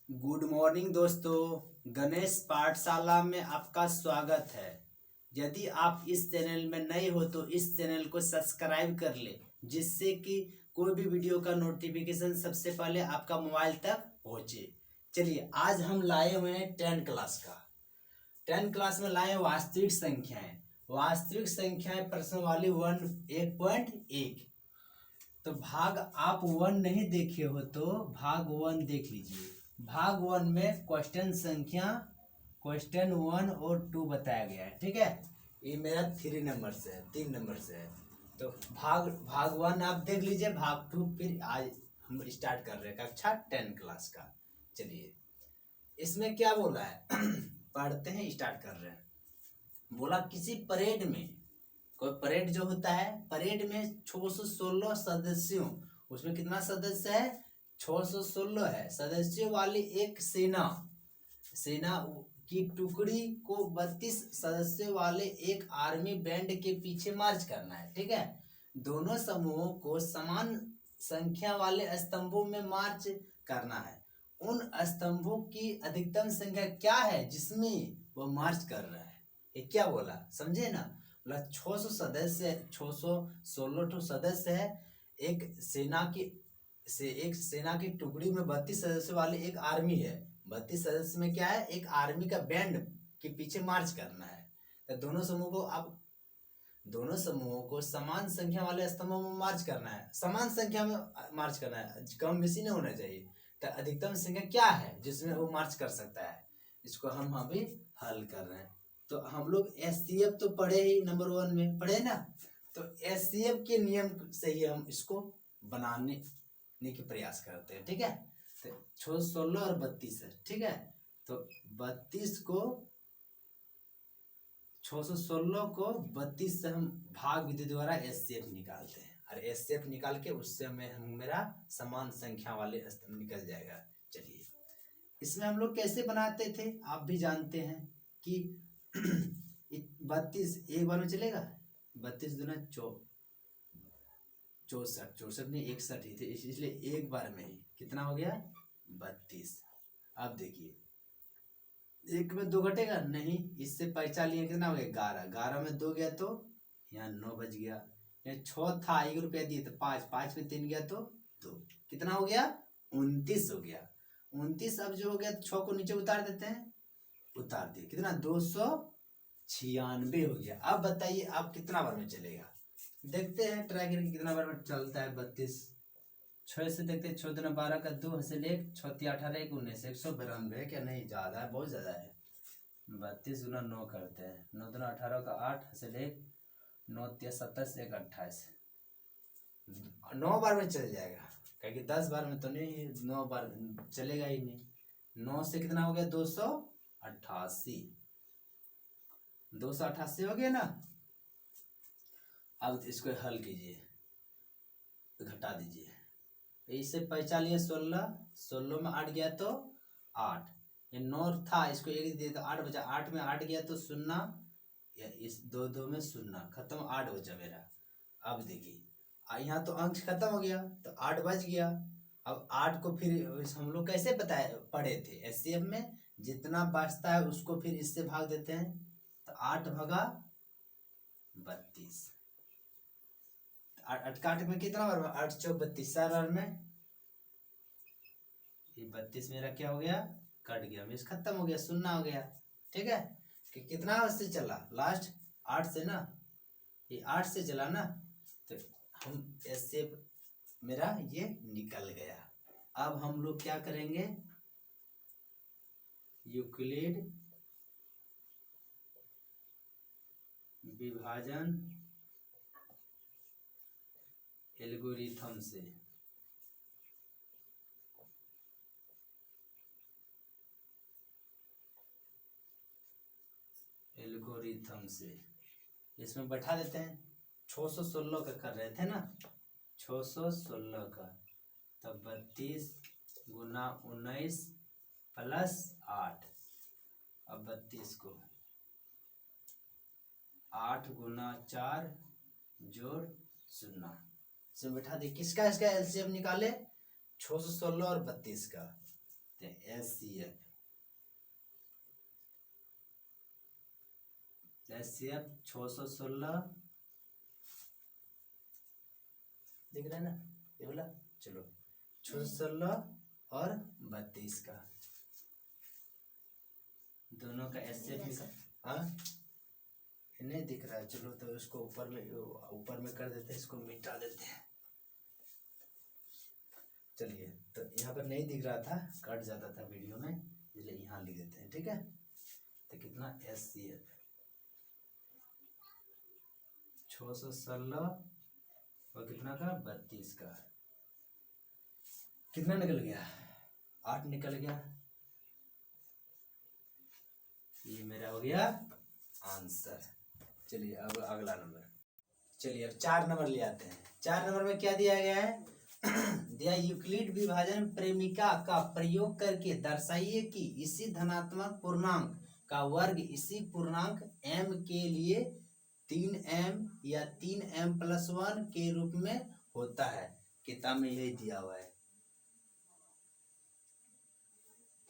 Good morning दोस्तों, गणेश पाठशाला में आपका स्वागत है। यदि आप इस चैनल में नए हो तो इस चैनल को सब्सक्राइब कर ले, जिससे कि कोई भी वीडियो का नोटिफिकेशन सबसे पहले आपका मोबाइल तक पहुंचे। चलिए, आज हम लाए हुए हैं 10 क्लास का। 10 क्लास में लाए वास्तविक संख्याएं। वास्तविक संख्याएं प्रश्न वाली 1.1। तो भाग आप 1 नहीं देखे हो तो भाग 1 देख लीजिए। भाग 1 में क्वेश्चन 1 और 2 बताया गया है। ठीक है, ये मेरा 3 नंबर से है, 3 नंबर से है। तो भाग 1 आप देख लीजिए। भाग 2 फिर आज हम स्टार्ट कर रहे हैं कक्षा 10 क्लास का। चलिए, इसमें क्या बोला है पढ़ते हैं, स्टार्ट कर रहे हैं। बोला किसी परेड में, कोई परेड जो होता है, परेड में 616 सदस्यों, उसमें कितना सदस्य है? 616 है सदस्यों वाली एक सेना की टुकड़ी को 32 सदस्यों वाले एक आर्मी बैंड के पीछे मार्च करना है। ठीक है, दोनों समूहों को समान संख्या वाले स्तंभों में मार्च करना है। उन स्तंभों की अधिकतम संख्या क्या है जिसमें वो मार्च कर रहा है? ये क्या बोला, समझे ना? 600 सदस्य, 616 सदस्य है। एक सेना की टुकड़ी में 32 सदस्य वाले एक आर्मी है। 32 सदस्य में क्या है? एक आर्मी का बैंड के पीछे मार्च करना है। तो दोनों समूहों को समान संख्या वाले स्तंभों में मार्च करना है। समान संख्या में मार्च करना है, कम बेसी नहीं होना चाहिए। तो अधिकतम संख्या क्या है जिसमें वो मार्च कर सकता है? इसको हम अभी हल कर रहे हैं। तो हम लोग एससीएफ तो पढ़े ही, नंबर 1 में पढ़े ना। तो एससीएफ के नियम से ही हम इसको बनाने के प्रयास करते हैं। ठीक है, तो 616 और 32 है। ठीक है, तो 32 को 616 को 32 से हम भाग विधि द्वारा एससीएफ निकालते हैं, और एससीएफ निकाल के उससे हमें मेरा समान संख्या वाले स्तंभ निकल जाएगा। चलिए, इसमें हम लोग कैसे बनाते थे आप भी जानते हैं कि 32 एक बार में चलेगा। 32 दूना 64, 64 नहीं 61 ही थे, इसलिए एक बार में ही कितना हो गया? 32। अब देखिए, एक में 2 घटेगा नहीं, इससे पैसा लिए कितना हो गया? 11। 11 में 2 गया तो यहाँ 9 बच गया। यहाँ 6 था, 1 रुपया दिए तो 5, 5 में 3 गया तो 2, कितना हो गया? 29 हो गया। 29 अब जो हो गया, 6 को नीचे उतार देते हैं, उतार दिए, कितना? 296 हो गया। अब बताइए आप कितना बार में चलेगा? देखते हैं ट्राई करके कितना बार में चलता है। 32 6 से देखते हैं। 6 दूना 12 का 2 हंसे 1, 6 3 18 1 19, 192 क्या? नहीं, ज्यादा है, बहुत ज्यादा है। 32 गुना 9 करते हैं। 9 दूना 18 का 8 हंसे 1, 9 3 27 1 28, 9 बार में चल जाएगा। क्योंकि 10 बार में तो नहीं, 9 बार चलेगा ही नहीं। 9 से कितना हो गया? 288। 288 हो गया ना। अब इसको हल कीजिए, घटा दीजिए। इससे पैसा लिए 16, 16 में 8 गया तो 8, ये 9 था, इसको 1 दिया तो 8 बचा। 8 में 8 गया तो 0, इस 2 में 0 खत्म, 8 बचा मेरा। अब देखिए, यहाँ तो अंक खत्म हो गया तो 8 बच गया। अब 8 को फिर हम लोग कैसे पढ़े थे एससीएफ में, जितना बचता है उसको फिर इससे भाग देते हैं। तो 8 भागा 32, 8 का 8 में कितना बार? 8 चौक 32, 4 बार में ये 32 मेरा क्या हो गया? कट गया, मिस खत्म हो गया, 0 हो गया। ठीक है, कि कितना से चला? लास्ट 8 से ना, ये 8 से चला ना। तो हम ऐसे मेरा ये निकल गया। अब हम लोग क्या करेंगे? यूक्लिड विभाजन एल्गोरिथम से इसमें बैठा देते हैं। 616 का कर रहे थे ना, 616 का, तब 32 गुना 19 प्लस 8। अब 32 को 8 गुना 4 जोड़ 0 से बैठा दे। किसका इसका एलसीएम निकाले? 616 और 32 का। एलसीएम HCF 616 दिख रहा है ना ये बोला। चलो 616 और 32 का दोनों का HCF निकाल। हाँ नहीं दिख रहा है। चलो तो इसको ऊपर में कर देते हैं, इसको मिटा देते हैं। चलिए तो यहाँ पर नहीं दिख रहा था, कट जाता था वीडियो में, इसलिए यहाँ लिख देते हैं। ठीक है तो कितना HCF 616 और कितना का 32 का कितना निकल गया 8 निकल गया। ये मेरा हो गया आंसर। चलिए अब अगला नंबर। चलिए अब 4 नंबर ले आते हैं। 4 नंबर में क्या दिया गया है दिया यूक्लिड विभाजन प्रेमिका का प्रयोग करके दर्शाइए कि इसी धनात्मक पूर्णांक का वर्ग इसी पूर्णांक m के लिए 3m या 3m+1 के रूप में होता है। किताब में यही दिया हुआ है।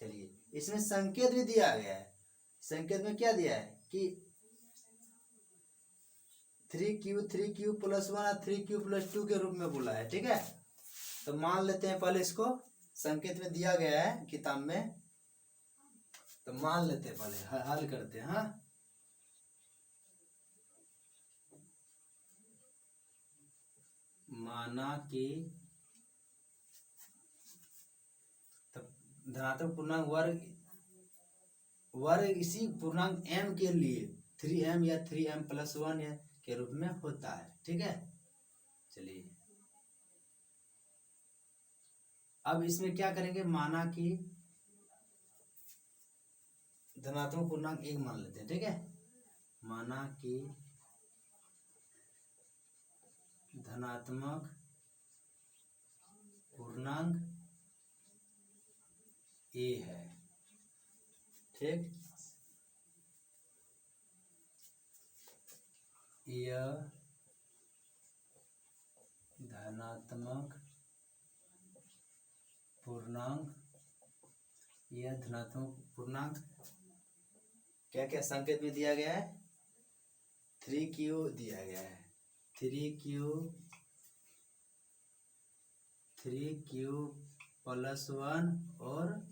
चलिए इसमें संकेत भी दिया गया है। संकेत में क्या दिया है कि 3q+1 और 3q+2 के रूप में बोला है। ठीक है तो मान लेते हैं पहले इसको, संकेत में दिया गया है किताब में, तो मान लेते हैं पहले, हल करते हैं। हाँ माना कि धनात्मक पूर्णांक वर्ग इसी पूर्णांक m के लिए 3m या 3m+1 के रूप में होता है। ठीक है चलिए अब इसमें क्या करेंगे, माना कि धनात्मक पूर्णांक 1 मान लेते हैं। ठीक है माना कि धनात्मक पूर्णांक a है। ठीक यह धनात्मक पूर्णांक क्या क्या संकेत में दिया गया है, 3q दिया गया है। 3q+1 और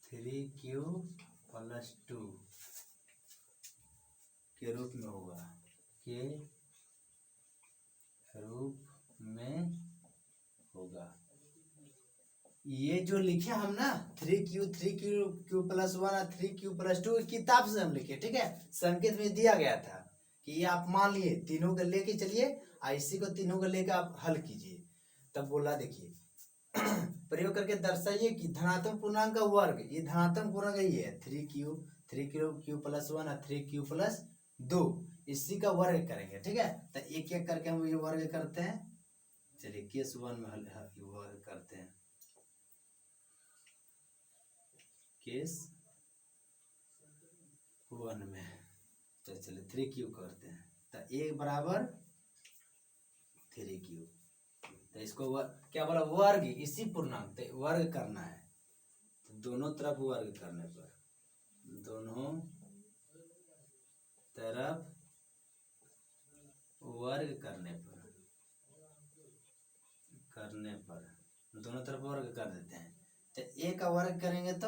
3q+2 के रूप में होगा, के रूप में होगा। ये जो लिखे हम ना 3q+1 और 3q+2 किताब से हम लिखे। ठीक है संकेत में दिया गया था कि ये आप मान लिए तीनों को लेके चलिए, इसी को तीनों को लेकर आप हल कीजिए। तब बोला देखिए प्रयोग करके दर्शाइए कि धनात्मक पूर्णांक का वर्ग, ये धनात्मक पूर्णांक ये है 3q+1 और 3q+2, इसी का वर्ग करेंगे। ठीक है तो एक एक करके हम ये वर्ग करते हैं। चलिए केस 1 में वर्ग करते हैं। केस 1 में तो चलिए 3q करते हैं तो a बराबर 3q, तो इसको क्या बोला वर्ग इसी पूर्णांक, तो वर्ग करना है तो दोनों तरफ वर्ग करने पर, दोनों तरफ वर्ग करने पर दोनों तरफ वर्ग कर देते हैं। तो a का वर्ग करेंगे तो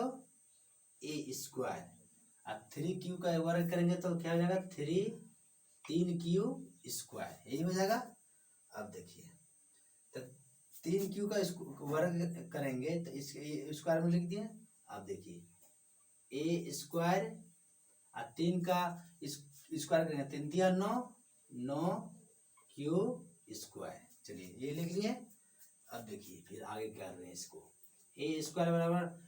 a², अब 3q का वर्ग करेंगे तो क्या हो जाएगा 3q², यही हो जाएगा। अब देखिए तो 3q का वर्ग करेंगे तो इसके स्क्वायर में लिख दिए। अब देखिए a² और 3 का स्क्वायर करेंगे 3 × 9 9q²। चलिए ये लिख लिए। अब देखिए फिर आगे कर रहे हैं इसको, a² बराबर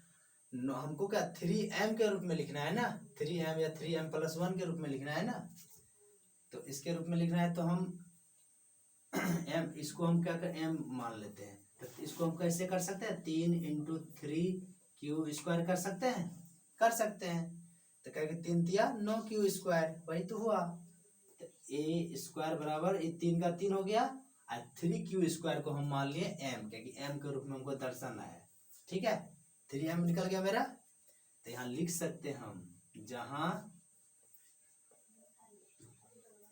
हमको क्या 3m के रूप में लिखना है ना, 3m या 3m+1 के रूप में लिखना है ना, तो इसके रूप में लिखना है तो हम m इसको हम क्या कर m मान लेते हैं। तो इसको हम कैसे कर सकते हैं 3 × 3q² कर सकते हैं। तो क्या 3 × 9q², वही तो हुआ। तो a² बराबर 3 का 3 हो गया और 3q² को हम मान लिए m, क्योंकि m के रूप में हमको दर्शाना है। ठीक है 3m निकल गया मेरा। तो यहाँ लिख सकते हैं हम, जहाँ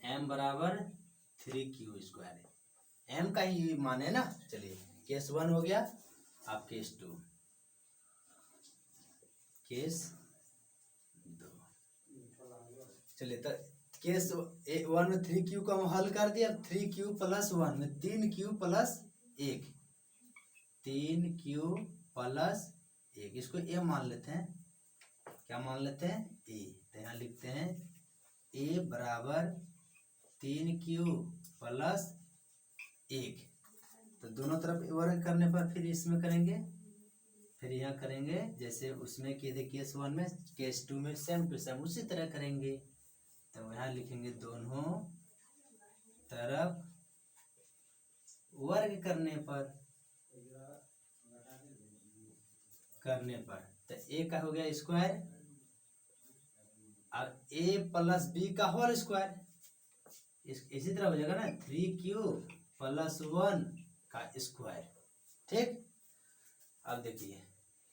m बराबर 3q² m का ही मान है ना। चलिए केस 1 हो गया, अब केस 2, केस 2। चलिए तो केस 1 में 3q का हम हल कर दिया। 3q + 1 में 3q + 1, 3q + 1, इसको a मान लेते हैं। क्या मान लेते हैं? a। तो यहाँ लिखते हैं a बराबर 3q + 1। तो दोनों तरफ वर्ग करने पर फिर इसमें करेंगे, फिर यहाँ करेंगे जैसे उसमें किए थे केस 1 में, केस 2 में सेम टू सेम उसी तरह करेंगे। तो यहाँ लिखेंगे दोनों तरफ वर्ग करने पर तो a का हो गया स्क्वायर, और a + b का होल स्क्वायर, इसी तरह हो जाएगा ना 3q + 1 का स्क्वायर। ठीक, अब देखिए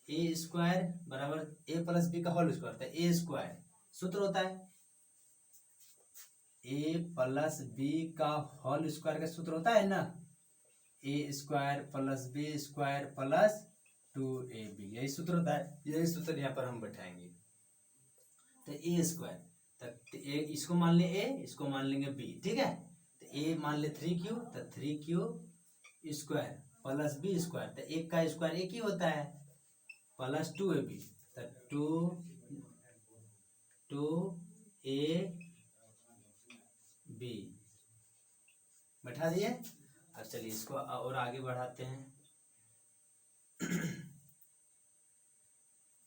a² बराबर a + b का होल स्क्वायर, तो a² सूत्र होता है a + b का होल स्क्वायर का सूत्र होता है ना, a² + b² + 2ab, यही सूत्र होता है। यही सूत्र यहाँ पर हम बैठाएंगे। तो a², तो इसको मान ले a, इसको मान लेंगे b। ठीक है, तो a मान ले 3q, तो 3q² + b², तो एक का स्क्वायर एक ही होता है, + 2ab, तो 2ab बैठा दिए। अब चलिए इसको और आगे बढ़ाते हैं।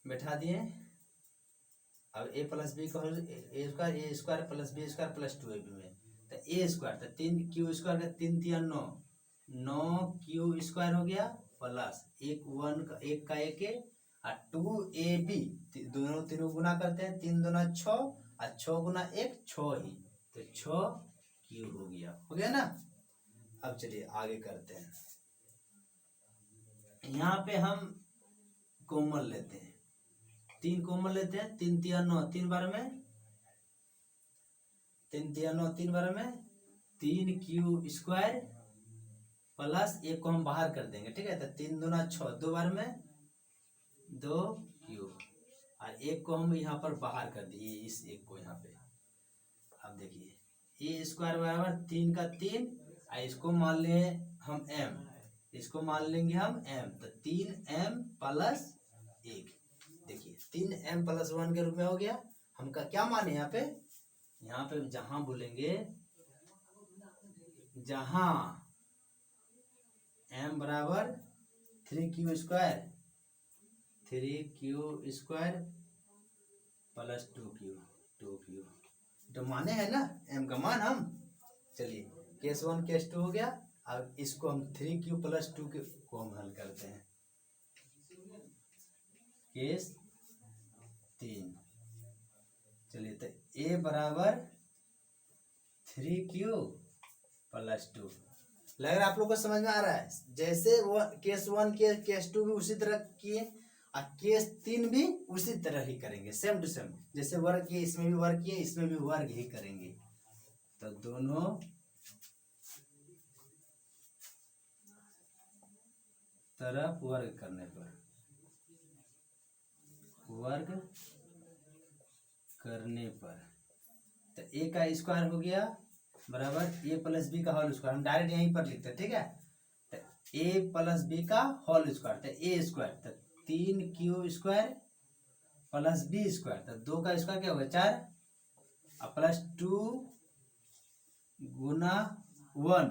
बैठा दिए। अब a + b का a² + b² + 2ab में, तो a², तो 3q² का 3 × 9, 9q² हो गया, प्लस एक 1 का एक का एक है, और 2ab, दोनों तीनों गुना करते हैं, 3 दूना 6, और 6 गुना 1 6 ही, तो 6q हो गया ना। अब चलिए आगे करते हैं। यहाँ पे हम कॉमन लेते हैं, 3 कॉमन लेते हैं, 3 × 9, 3 बार में 3 × 9 3 बार में 3q² प्लस एक को हम बाहर कर देंगे। ठीक है, तो 3 दूना 6, 2 बार में 2q, और एक को हम यहाँ पर बाहर कर दिए, इस एक को यहाँ पे। अब देखिए a² बराबर 3 का 3, और इसको मान ले हम m, इसको मान लेंगे हम m, तो 3m + 1। देखिए 3m + 1 के रूप में हो गया। हमका क्या माने यहाँ पे जहां बोलेंगे, जहां m बराबर 3q² + 2q, तो माने है ना m का मान हम। चलिए केस 1 केस 2 हो गया। अब इसको हम 3q + 2q को हम हल करते हैं। केस 3, चलिए तो a बराबर 3q + 2। लग रहा है आप लोग को समझ में आ रहा है। जैसे वो केस 1 के केस 2 भी उसी तरह किए, और केस 3 भी उसी तरह ही करेंगे, सेम टू सेम। जैसे वर्ग किए इसमें भी वर्ग किए, इसमें भी वर्ग ही करेंगे। तो दोनों तरफ वर्ग करने पर तो a का स्क्वायर हो गया बराबर a + b का होल स्क्वायर, हम डायरेक्ट यहीं पर लिखते हैं। ठीक है, तो a + b का होल स्क्वायर, तो a², तो 3q² + b², तो 2 का स्क्वायर क्या होगा 4, और +2 गुना 1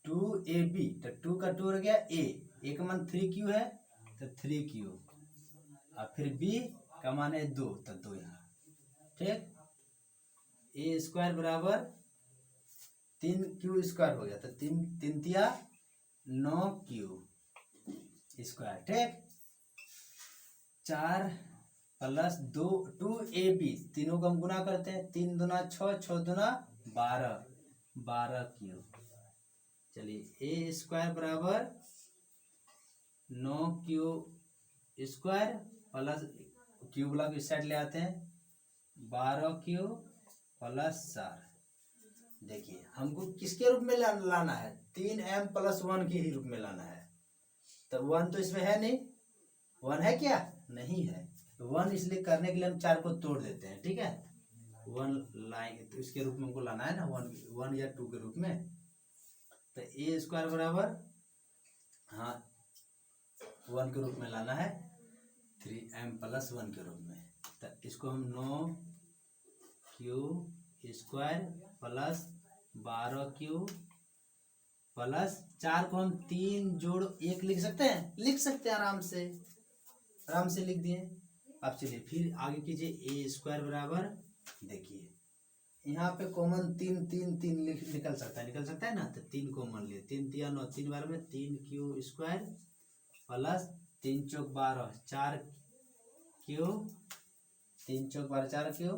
2ab, तो 2 का 2 हो गया a, a का मान 3q है, तो 3q, और फिर b का मान है 2, तो 2 यहाँ। ठीक, a² बराबर 3q² हो गया, तो 3 3 तिया 9q²। ठीक, 4 + 2 2ab, तीनों को हम गुना करते हैं, 3 दूना 6, 6 दूना 12, 12q। चलिए a² बराबर 9q² प्लस क्यूब इस साइड ले आते हैं, 12q + 4, देखिए हमको किसके रूप में लाना है, 3m+1 के ही रूप में लाना है। तो 1 तो इसमें है नहीं, 1 है क्या, नहीं है। तो 1 इसलिए करने के लिए हम 4 को तोड़ देते हैं, ठीक है। 1 लाएंगे तो इसके रूप में हमको लाना है ना, 1 या 2 के रूप में। तो a² बराबर, हाँ 1 के रूप में लाना है, 3m+1 के रूप में। तो इसको हम 9q² प्लस 12q प्लस 4 को हम 3 जोड़ 1 लिख सकते हैं, लिख सकते हैं आराम से, आराम से लिख दिए। अब चलिए फिर आगे कीजिए, a² बराबर, देखिए यहाँ पे कॉमन 3 3 3 निकल सकता है, निकल सकता है ना। तो 3 कॉमन लिए, 3 3 9, 3 बार में 3q² प्लस 3 चौक 12, 4q, 3 चौक 12 4q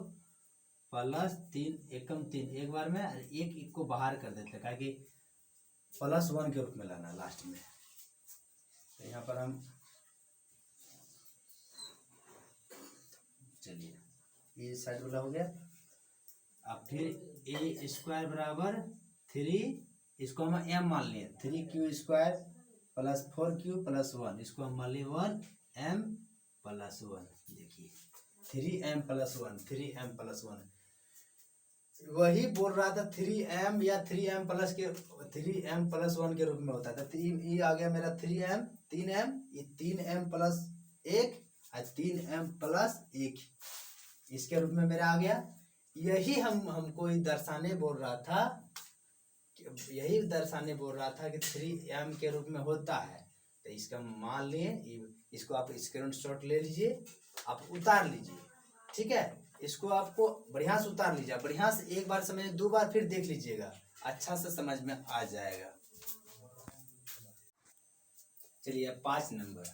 प्लस 3 एकम 3, एक बार में, एक को बाहर कर देते हैं कि +1 के रूप में लाना लास्ट में। तो यहाँ पर हम, चलिए ये साइड वाला हो गया। अब फिर a² बराबर 3, इसको हम m मान लिए, 3q² प्लस 4q प्लस 1, इसको हम मान लिए 1m+1। देखिए 3m+1 वही बोल रहा था 3m या 3m+1 के रूप में होता था। ये आ गया मेरा 3m, 3m, ये 3m+1 और 3m+1 इसके रूप में मेरा आ गया। यही हमको दर्शाने बोल रहा था, यही दर्शाने बोल रहा था कि 3m के रूप में होता है। तो इसका मान लिए, इसको आप स्क्रीनशॉट ले लीजिए, आप उतार लीजिए, ठीक है। इसको आपको बढ़िया से उतार लीजिए, बढ़िया से एक बार समझ, 2 बार फिर देख लीजिएगा, अच्छा से समझ में आ जाएगा। चलिए 5 नंबर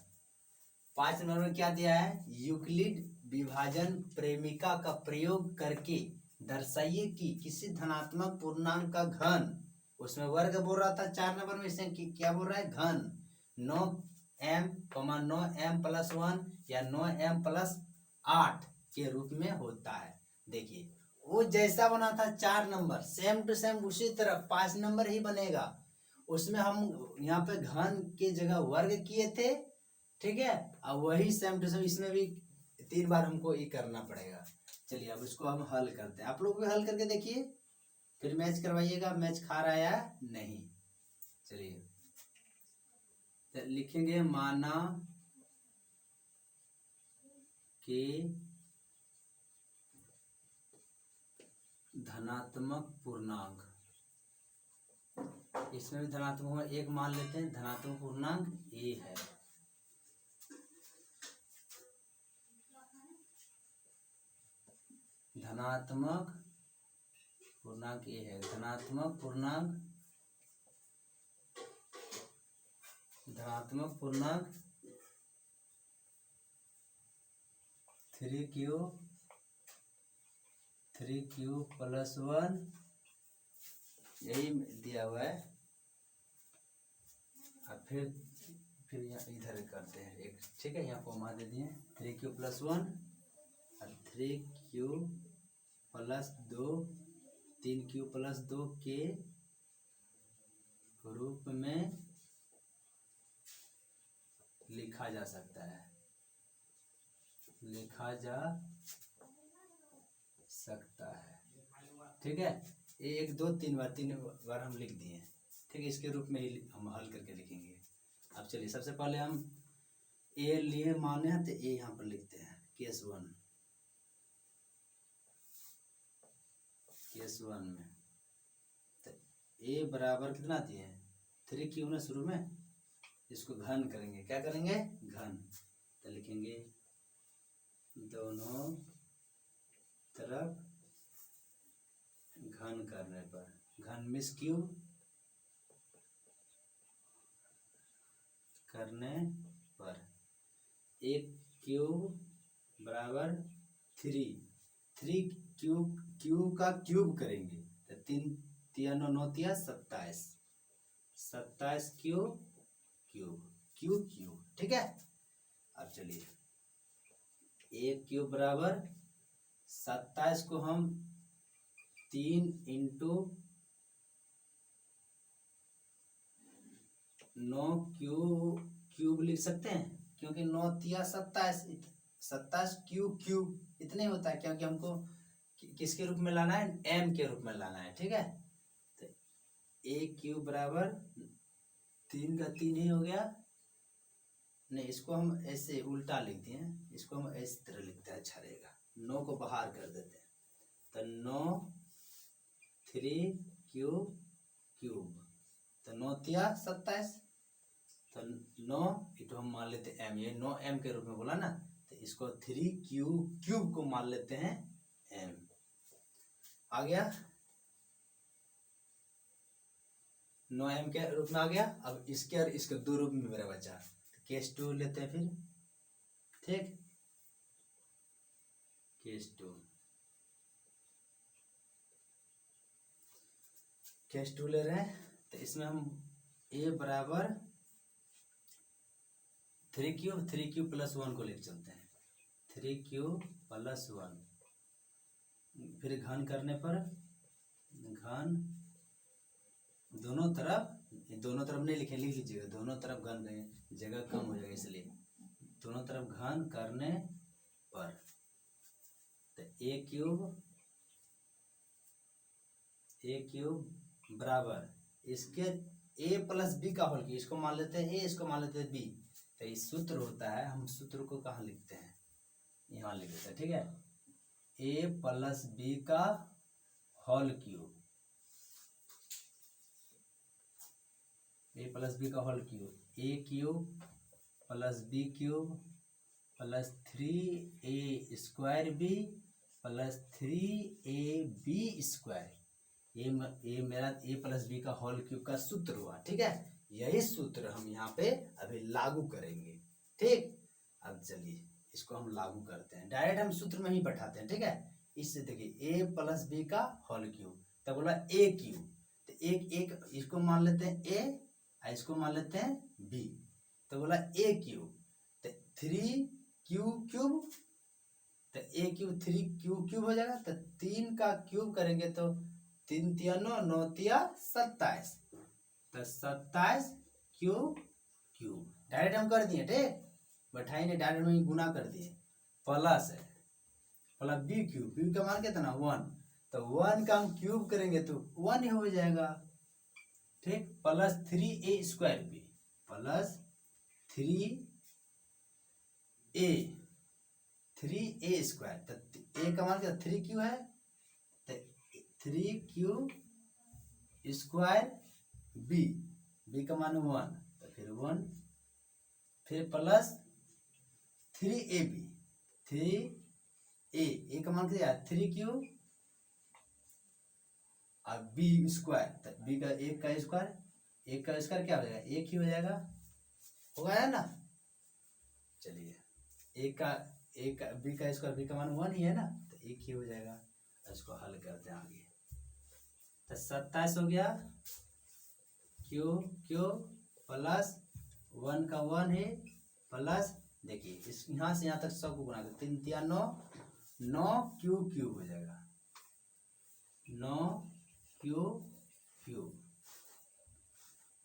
में क्या दिया है, यूक्लिड विभाजन प्रेमिका का प्रयोग करके दर्शाइए कि किसी धनात्मक पूर्णांक का घन, उसमें वर्ग बोल रहा था 4 नंबर में, इसमें क्या बोल रहा है, घन 9m, 9m+1 या 9m+8 के रूप में होता है। देखिए वो जैसा बना था 4 नंबर, सेम टू सेम उसी तरह 5 नंबर ही बनेगा। उसमें हम यहाँ पे घन के जगह वर्ग किए थे, ठीक है। अब वही सेम टू सेम इसमें भी 3 बार हमको ये करना पड़ेगा। चलिए अब इसको हम हल करते हैं, आप लोग भी हल करके देखिए, फिर मैच करवाइएगा, मैच खा रहा है या नहीं। चलिए तो लिखेंगे, माना कि धनात्मक पूर्णांक, इसमें भी धनात्मक 1 मान लेते हैं, धनात्मक पूर्णांक a है। धनात्मक पूर्णांक a है, धनात्मक पूर्णांक 3q प्लस 1, यही दिया हुआ है। अब फिर यहाँ इधर करते हैं एक, ठीक है, यहाँ को मान दे दिए 3q प्लस 1 और 3q प्लस 2, 3q प्लस 2 के रूप में लिखा जा सकता है, ठीक है। 1 2 3 बार हम लिख दिए, ठीक है, इसके रूप में ही हम हल करके लिखेंगे। अब चलिए सबसे पहले हम a लिए माने हैं, तो a यहाँ पर लिखते हैं, केस 1 में तो a बराबर कितना दिए हैं, 3q ना शुरू में, इसको घन करेंगे, क्या करेंगे, घन। तो लिखेंगे दोनों तरफ घन करने पर, घन मिस क्यूब करने पर 1 क्यूब बराबर 3 क्यूब का क्यूब करेंगे, तो 3 3 9 9 27 क्यूब, ठीक है। अब चलिए 1 क्यूब बराबर 27 को हम 3 × 9 क्यूब लिख सकते हैं, क्योंकि 9 तिया 27, 27 क्यूब इतने होता है, क्योंकि हमको किसके रूप में लाना है, m के रूप में लाना है। ठीक है, तो a क्यूब बराबर 3 का 3 ही हो गया। नहीं, इसको हम ऐसे उल्टा लिखते हैं, इसको हम इस तरह लिखते हैं, अच्छा रहेगा। 9 को बाहर कर देते हैं, तो 9 3 क्यूब, तो 9 तिया 27, तो 9 इटो हम मान लेते हैं m, ये 9m के रूप में बोला ना, तो इसको 3 क्यूब को मान लेते हैं m। आ गया, 9m के रूप में आ गया। अब इसके और इसके दो रूप में मेरा बचा, तो केस 2 लेते हैं फिर। ठीक, केस 2 ले रहे हैं, तो इसमें हम a बराबर 3 क्यूब प्लस 1 को लेकर चलते हैं, 3 क्यूब प्लस 1, फिर घन करने पर घन दोनों तरफ नहीं लिख लीजिएगा, दोनों तरफ घन करें, जगह कम हो जाएगा, इसलिए दोनों तरफ घन करने पर, तो a क्यूब बराबर इसके a प्लस बी का होल, इसको मान लेते हैं a, इसको मान लेते हैं b। तो ये सूत्र होता है, हम सूत्र को कहाँ लिखते हैं, यहाँ लिख देते हैं। ठीक है, a प्लस बी का whole cube, a plus B का whole cube, a cube plus b cube plus 3a square B plus 3ab square, ये मेरा a प्लस बी का होल क्यूब का सूत्र हुआ। ठीक है, यही सूत्र हम यहाँ पे अभी लागू करेंगे। ठीक, अब चलिए इसको हम लागू करते हैं, डायरेक्ट हम सूत्र में ही बैठाते हैं। ठीक है, इससे देखिए a प्लस बी का होल क्यूब, तब बोला a क्यूब, तो एक इसको मान लेते हैं a, इसको मान लेते हैं b, तो बोला a क्यूब, तो 3 क्यूब, तो a क्यूब 3 क्यूब हो जाएगा, तो 3 का क्यूब करेंगे तो 3 तिया 9, 9 तिया 27, तो 27 क्यूब, डायरेक्ट हम कर दिए। ठीक, बैठाई ने डायरेक्ट में गुना कर दिए, प्लस है प्लस बी क्यूब, बी का मान कितना 1, तो 1 का हम क्यूब करेंगे तो 1 ही हो जाएगा। ठीक, plus 3a square B plus 3a square, तो a का मान क्या 3 क्यू है, तो 3 क्यू स्क्वायर बी का मान 1, तो फिर 1, फिर प्लस 3ab, 3a का मान क्या 3 क्यू और बी स्क्वायर, तो बी का एक का स्क्वायर क्या हो जाएगा, एक ही हो जाएगा, हो गया ना। चलिए एक का बी का स्क्वायर, बी का मान 1 ही है ना, तो एक ही हो जाएगा। इसको हल करते हैं आगे, तो 27 हो गया, क्यू प्लस 1 का 1 है, प्लस देखिए इस यहाँ से यहाँ तक सबको गुना कर, 3 तिया 9, 9 क्यूब हो जाएगा, 9 क्यूब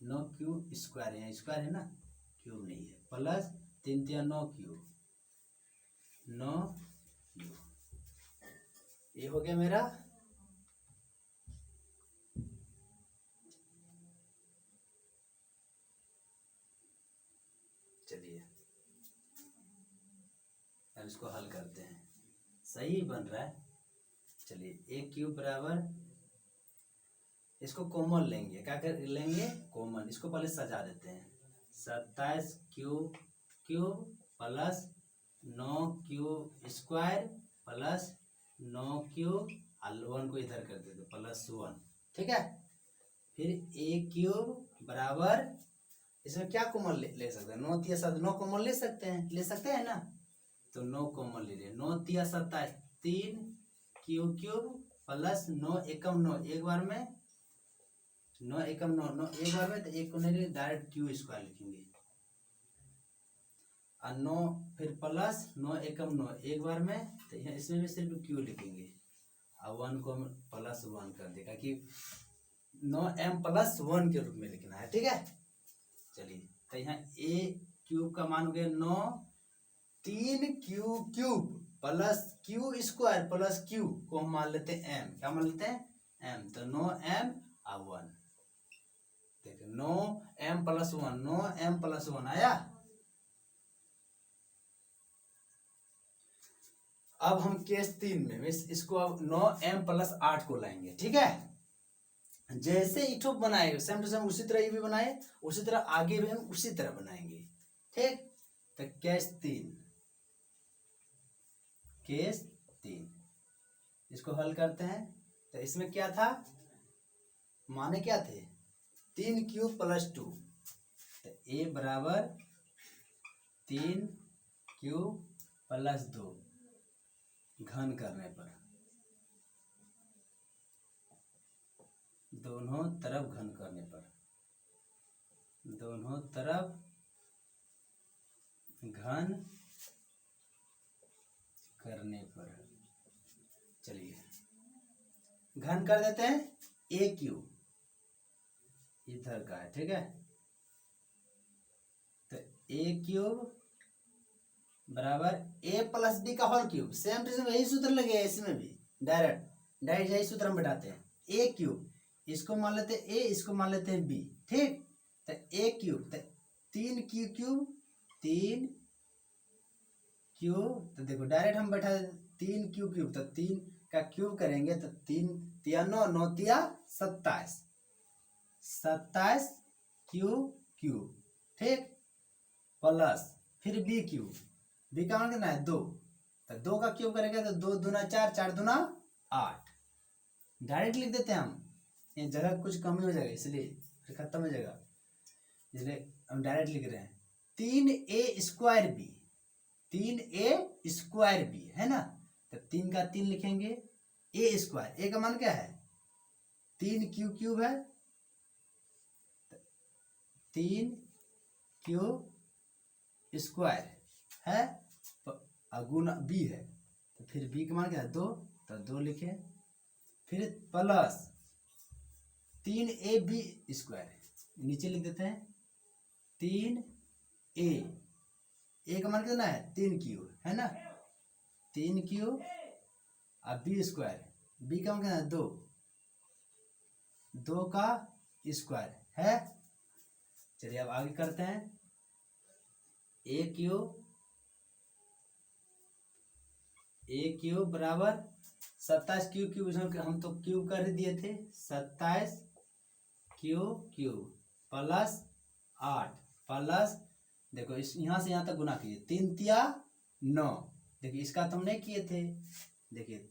9 क्यूब स्क्वायर है, स्क्वायर है ना, क्यूब नहीं है, प्लस 3 तिया 9 क्यूब, 9 क्यूब, ये हो गया मेरा। चलिए अब इसको हल करते हैं, सही बन रहा है। चलिए a क्यूब बराबर, इसको कॉमन लेंगे, क्या कर लेंगे कॉमन, इसको पहले सजा देते हैं, 27 cube plus 9 cube square plus 9 cube, 1 को इधर कर देते प्लस 1। ठीक है, फिर a क्यूब बराबर, इसमें क्या कॉमन ले सकते हैं, 9 तिया 7, 9 कॉमन ले सकते हैं ना, तो 9 कॉमन ले लिए, 9 तिया 27, 3 क्यूब प्लस 9 एकम 9, एक बार में 9 एकम 9, 9 एक बार में, तो एक को नहीं डायरेक्ट क्यू स्क्वायर लिखेंगे, और 9 फिर प्लस 9 एकम 9 एक बार में, तो इसमें भी सिर्फ क्यू लिखेंगे, और 1 को हम प्लस 1 कर देगा कि 9m प्लस 1 के रूप में लिखना है। ठीक है, चलिए तो यहाँ ए क्यूब का मान हो गया 9, 3 Q cube plus Q square plus Q को हम मान लेते हैं एम। क्या मान लेते हैं? एम। तो 9m और 1, देखिए 9m प्लस 1, 9m प्लस 1 आया। अब हम केस 3 में इसको अब 9m प्लस 8 को लाएंगे, ठीक है। जैसे इठो बनाए सेम टू सेम उसी तरह ये भी बनाए, उसी तरह आगे भी हम उसी तरह बनाएंगे, ठीक। तो केस 3, इसको हल करते हैं। तो इसमें क्या था, माने क्या थे? 3 क्यूब प्लस 2, तो ए बराबर 3 क्यूब प्लस 2 घन करने पर, दोनों तरफ घन करने पर, दोनों तरफ घन करने पर, चलिए घन कर देते हैं। ए क्यूब इधर का है, ठीक है। तो ए क्यूब बराबर ए प्लस बी का whole cube, same to same यही सूत्र लगे इसमें भी, डायरेक्ट यही सूत्र हम बैठाते हैं। ए क्यूब, इसको मान लेते हैं ए, इसको मान लेते हैं बी, ठीक। तो ए क्यूब, तो 3 क्यू क्यूब, 3 क्यूब, तो देखो डायरेक्ट हम बैठा 3 क्यू क्यूब, तो 3 का क्यूब करेंगे तो 3 तिया 9, 9 तिया 27, 27 क्यूब क्यूब, ठीक। प्लस फिर बी क्यूब, बी का मान कितना है 2, तो 2 का क्यूब करेंगे तो 2 दूना 4, 4 दूना 8। डायरेक्ट लिख देते हैं हम, ये जगह कुछ कमी हो जाएगा इसलिए फिर खत्म हो जाएगा, इसलिए हम डायरेक्ट लिख रहे हैं 3a square B, 3a square B है ना। तो 3 का 3 लिखेंगे, ए स्क्वायर, ए का मान क्या है 3 क्यू क्यूब है, 3 क्यूब स्क्वायर है, गुना बी है, तो फिर बी का मान क्या है 2, तो 2 लिखे। फिर प्लस 3ab स्क्वायर, नीचे लिख देते हैं 3a, ए का मान कितना है 3 क्यूब है ना, 3 क्यूब और बी स्क्वायर, बी का मान कितना है 2, 2 का स्क्वायर है। चलिए अब आगे करते हैं। ए क्यूब बराबर 27 क्यूब क्यूब, हम तो क्यूब कर ही दिए थे, 27 क्यूब क्यूब प्लस 8 प्लस, देखो इस यहाँ से यहाँ तक गुना कीजिए, 3 तिया 9, देखिए इसका तो हम नहीं किए थे, देखिए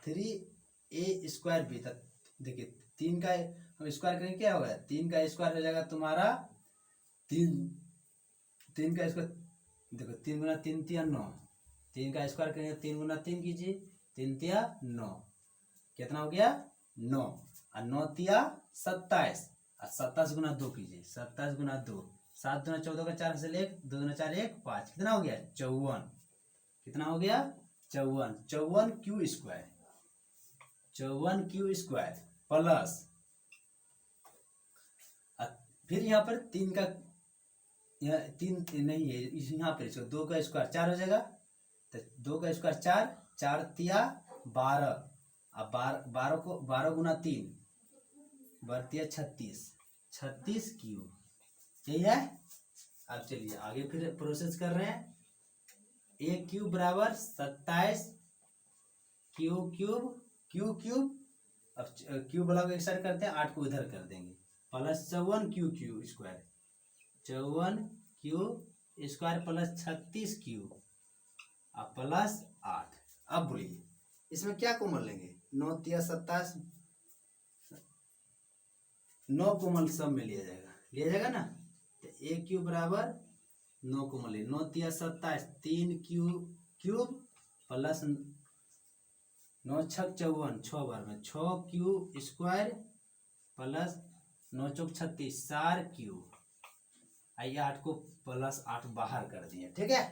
3a स्क्वायर भी था, देखिए 3 का हम स्क्वायर करेंगे क्या होगा, 3 का स्क्वायर हो जाएगा तुम्हारा 3 का स्क्वायर, देखो 3 गुना 3 तिया 9, 3 का स्क्वायर करेंगे 3 गुना 3 कीजिए, 3 तिया 9, कितना हो गया 9, और 9 तिया 27, और 27 गुना 2 कीजिए, 27 गुना 2, 7 दूना 14 का 4 से ले 2 दूना 4 1 5, कितना हो गया 54, कितना हो गया 54, 54 Q square, 54 Q square plus, फिर यहाँ पर 3 का, यहाँ 3 नहीं है यहाँ पर, इसको 2 का स्क्वायर 4 हो जाएगा, तो 2 का स्क्वायर 4, 4 तिया 12, अब 12 गुना 3 बरतिया 36, 36 क्यूब, यही है। अब चलिए आगे फिर प्रोसेस कर रहे हैं। ए क्यूब बराबर 27 क्यूब क्यूब क्यू क्यूब, अब क्यूब वाला को एक साइड करते हैं, 8 को इधर कर देंगे, plus 54 Q Q square, 54 Q square plus 36 cube और प्लस 8। अब बोलिए इसमें क्या कॉमन लेंगे, 9 तिया 27, 9 कॉमन सब में लिया जाएगा ना, तो ए क्यूब बराबर 9 कॉमन ले, 9 तिया 27, 3 क्यूब प्लस 9 छक 54, 6 बार में 6 क्यूब स्क्वायर प्लस 9 चौक 36, 4 क्यूब, आइए 8 को प्लस 8 बाहर कर दिए, ठीक है।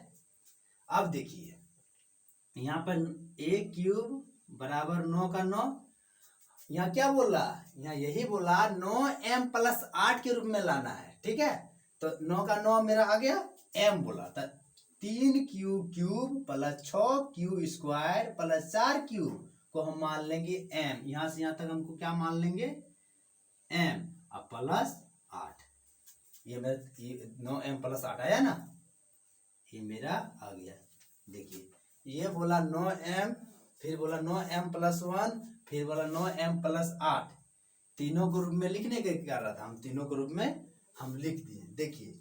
अब देखिए यहाँ पर ए क्यूब बराबर 9 का 9, यहाँ क्या बोला, यहाँ यही बोला 9m प्लस 8 के रूप में लाना है, ठीक है। तो 9 का 9 मेरा आ गया m बोला था। 3q cube plus 6q square plus 4q को हम मान लेंगे m, यहां से यहां तक हमको क्या मान लेंगे m, अब प्लस 8। ये मेरा ये 9m प्लस 8 आया ना, ये मेरा आ गया। देखिए ये बोला 9m, फिर बोला 9m प्लस 1, फिर बोला 9m प्लस 8। तीनों को रूप में लिखने के क्या रहा था, हम तीनों को रूप में हम लिख दिए। देखिए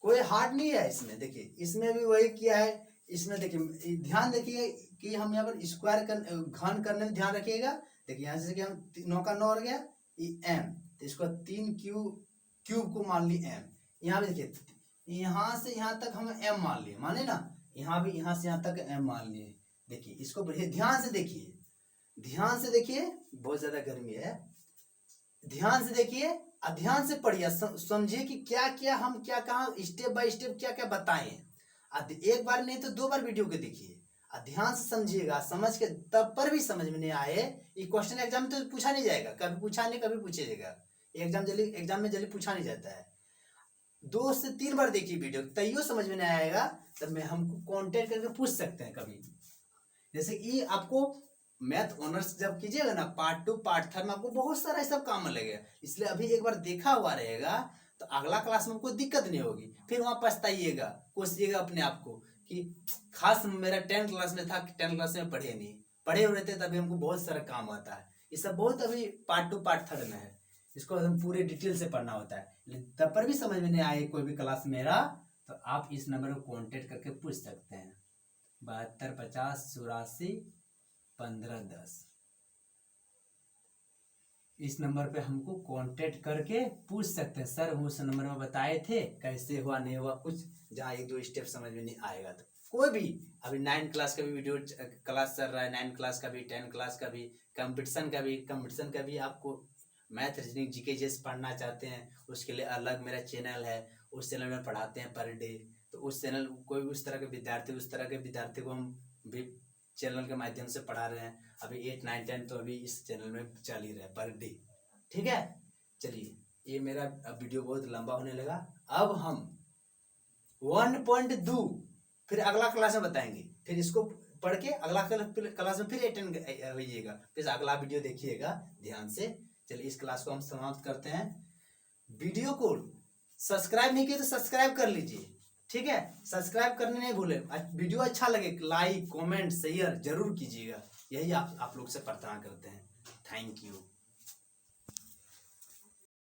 कोई हार्ड नहीं है इसमें, देखिए इसमें भी वही किया है। इसमें देखिए ध्यान देखिए कि हम यहाँ पर स्क्वायर घन करने में ध्यान रखिएगा। देखिए यहाँ से कि हम 9 का 9 हो गया ये m, तो इसको 3q क्यूब को मान ली m। यहाँ भी देखिए यहाँ से यहाँ तक हम m मान लिए, माने ना, यहाँ भी यहाँ से यहाँ तक m मान लिए। देखिए इसको बढ़िया ध्यान से देखिए, ध्यान से देखिए, बहुत ज्यादा गर्मी है, ध्यान से देखिए, ध्यान से पढ़िए, समझिए कि क्या क्या हम क्या कहा स्टेप बाय स्टेप क्या क्या बताए। एक बार नहीं तो 2 बार वीडियो को देखिए, ध्यान से समझिएगा, समझ के तब पर भी समझ में नहीं आए, ये क्वेश्चन एग्जाम में तो पूछा नहीं जाएगा, कभी पूछा नहीं कभी पूछेगा, एग्जाम में जल्दी पूछा नहीं जाता है। 2 से 3 बार देखिए वीडियो, तैयो समझ में नहीं आएगा तब मैं हमको कांटेक्ट करके पूछ सकते हैं कभी। जैसे कि आपको मैथ ऑनर्स जब कीजिएगा ना, पार्ट 2 पार्ट 3 में आपको बहुत सारा सब काम लगेगा, इसलिए अभी एक बार देखा हुआ रहेगा तो अगला क्लास में आपको दिक्कत नहीं होगी, फिर वहां पछताइएगा, कोसिएगा अपने आप को कि खास मेरा 10th क्लास में था, 10th क्लास में पढ़े नहीं, पढ़े हुए थे तभी हमको बहुत सारा काम आता है। ये सब बहुत अभी पार्ट 2 पार्ट 3 में है, इसको हम पूरे डिटेल से पढ़ना होता है। तब पर भी समझ में नहीं आए कोई भी क्लास मेरा, तो आप इस नंबर को कॉन्टेक्ट करके पूछ सकते हैं, 72 50 84 15 10। इस नंबर पे हमको कांटेक्ट करके पूछ सकते हैं, सर उस नंबर में बताए थे, कैसे हुआ नहीं हुआ, कुछ जहाँ 1-2 स्टेप समझ में नहीं आएगा तो कोई भी, अभी 9 क्लास का भी वीडियो क्लास चल रहा है, 9 क्लास का भी, 10 क्लास का भी, कंपटीशन का भी आपको मैथ रीजनिंग जीके जैसे पढ़ना चाहते हैं उसके लिए अलग मेरा चैनल है, उस चैनल में पढ़ाते हैं पर डे। तो उस चैनल कोई उस तरह के विद्यार्थी को हम भी चैनल के माध्यम से पढ़ा रहे हैं। अभी 8 9 10 तो अभी इस चैनल में चल ही रहा है पर डे, ठीक है। चलिए ये मेरा वीडियो बहुत लंबा होने लगा, अब हम 1.2 फिर अगला क्लास में बताएंगे, फिर इसको पढ़ के अगला क्लास में फिर अटेंड होइएगा, फिर अगला वीडियो देखिएगा ध्यान से। चलिए इस क्लास को हम समाप्त करते हैं। वीडियो को सब्सक्राइब नहीं किया तो सब्सक्राइब कर लीजिए, ठीक है, सब्सक्राइब करने नहीं भूले। वीडियो अच्छा लगे लाइक कमेंट शेयर जरूर कीजिएगा, यही आप लोग से प्रार्थना करते हैं। Thank you.